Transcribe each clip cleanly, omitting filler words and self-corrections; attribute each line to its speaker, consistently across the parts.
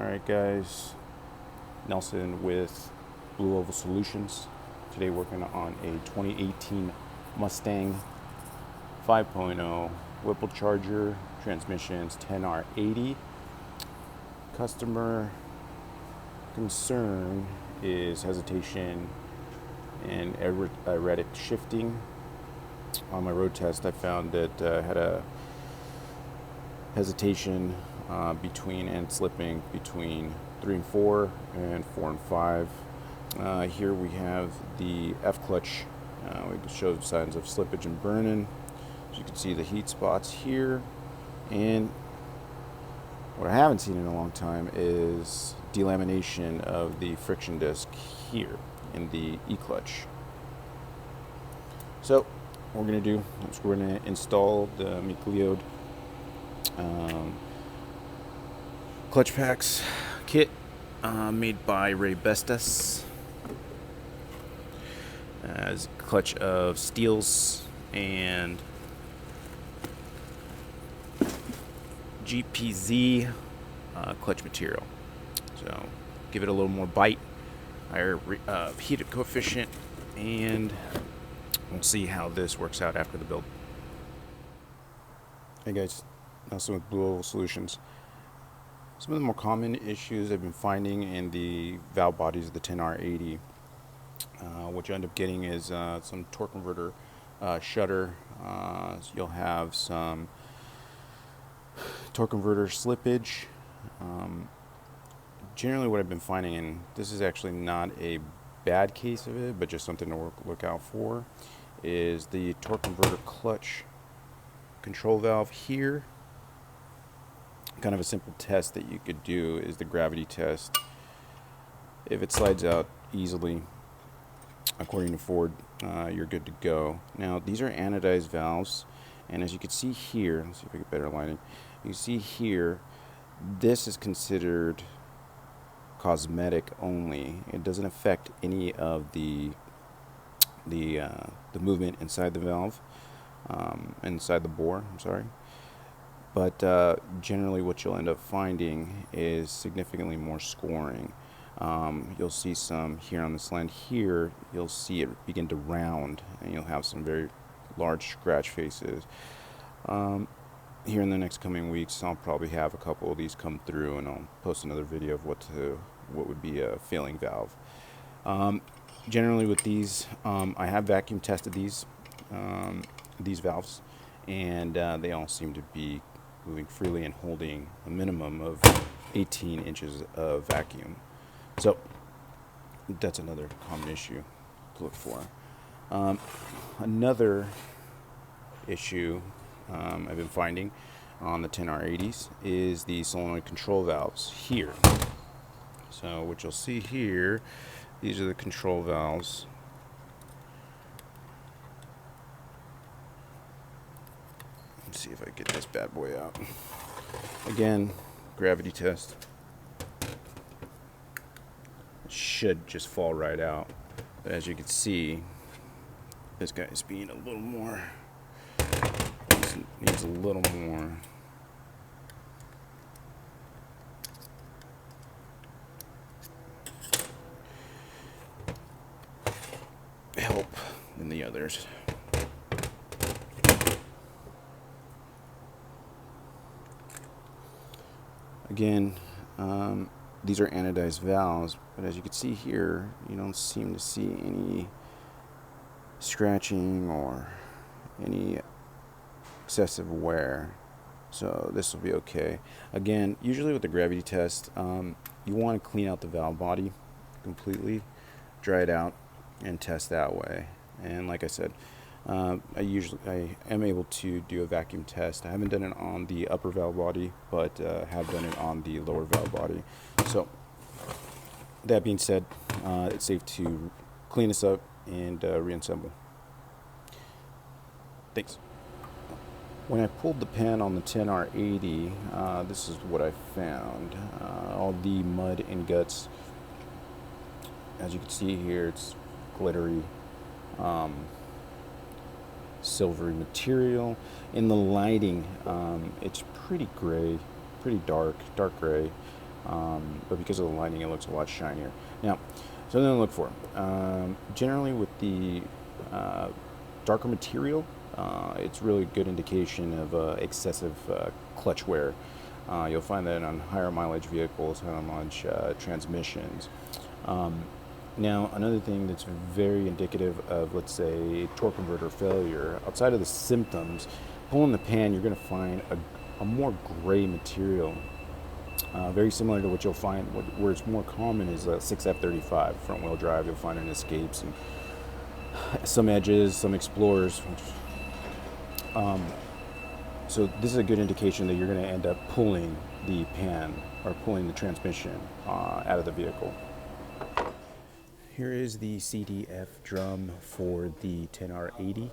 Speaker 1: Alright guys, Nelson with Blue Oval Solutions. Today working on a 2018 Mustang 5.0 Whipple Charger, transmissions 10R80. Customer concern is hesitation and erratic shifting. On my road test I found that had a hesitation between and slipping between 3 and 4 and 4 and 5. Here we have the F clutch. We showed signs of slippage and burn-in. As you can see, the heat spots here, and what I haven't seen in a long time is delamination of the friction disc here in the E clutch. So what we're going to do is we're going to install the McLeod clutch packs kit made by Ray Bestas, as a clutch of steels and GPZ clutch material. So give it a little more bite, higher heated coefficient, and we'll see how this works out after the build. Hey guys, Nelson with Blue Oval Solutions. Some of the more common issues I've been finding in the valve bodies of the 10R80, what you end up getting is some torque converter shudder. So you'll have some torque converter slippage. Generally what I've been finding, and this is actually not a bad case of it, but just something to look out for, is the torque converter clutch control valve here. Kind of a simple test that you could do is the gravity test. If it slides out easily, according to Ford, you're good to go. Now these are anodized valves, and as you can see here, let's see if I get better lighting. You see here, this is considered cosmetic only. It doesn't affect any of the movement inside the valve, inside the bore. I'm sorry. But generally what you'll end up finding is significantly more scoring. You'll see some here on this line here, you'll see it begin to round, and you'll have some very large scratch faces. Here in the next coming weeks, I'll probably have a couple of these come through, and I'll post another video of what would be a failing valve. Generally with these, I have vacuum tested these valves, and they all seem to be moving freely and holding a minimum of 18 inches of vacuum. So that's another common issue to look for. Another issue I've been finding on the 10R80s is the solenoid control valves here. So what you'll see here, these are the control valves. Let's see if I can get this bad boy out. Again, gravity test. It should just fall right out. But as you can see, this guy is being a little more, needs a little more help than the others. Again, these are anodized valves, but as you can see here, you don't seem to see any scratching or any excessive wear, so this will be okay. Again, usually with the gravity test, you want to clean out the valve body completely, dry it out, and test that way. And like I said, I am able to do a vacuum test. I haven't done it on the upper valve body, but have done it on the lower valve body. So that being said, it's safe to clean this up and reassemble. Thanks. When I pulled the pan on the 10R80, this is what I found. All the mud and guts, as you can see here, it's glittery, silvery material. In the lighting, it's pretty gray, pretty dark gray. but because of the lighting, it looks a lot shinier. Now, something to look for. Generally, with the darker material, it's really a good indication of excessive clutch wear. You'll find that on higher mileage vehicles, higher mileage transmissions. Now, another thing that's very indicative of, let's say, torque converter failure, outside of the symptoms, pulling the pan, you're going to find a more gray material. Very similar to what you'll find, where it's more common is a 6F35 front wheel drive. You'll find in Escapes and some Edges, some Explorers. So this is a good indication that you're going to end up pulling the pan or pulling the transmission out of the vehicle. Here is the CDF drum for the 10R80.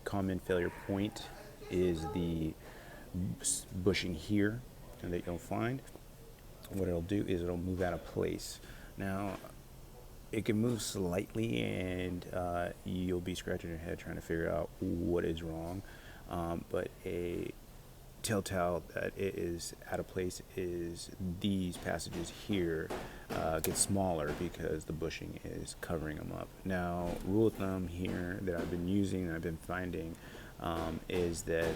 Speaker 1: Common failure point is the bushing here that you'll find. What it'll do is it'll move out of place. Now, it can move slightly, and you'll be scratching your head trying to figure out what is wrong. But a telltale that it is out of place is these passages here get smaller because the bushing is covering them up. Now, rule of thumb here that I've been using and I've been finding is that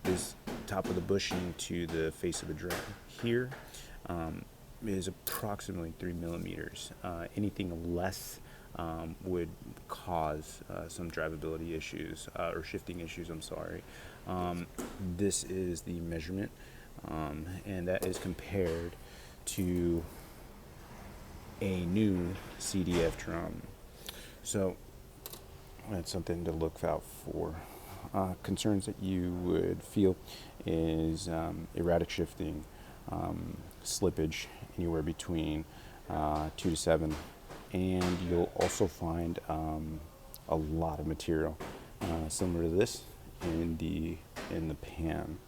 Speaker 1: this top of the bushing to the face of the drum here is approximately 3 millimeters. Anything less would cause some drivability issues or shifting issues, I'm sorry. This is the measurement, and that is compared to a new CDF drum. So that's something to look out for. Concerns that you would feel is erratic shifting, slippage anywhere between 2 to 7, and you'll also find a lot of material similar to this in the pan.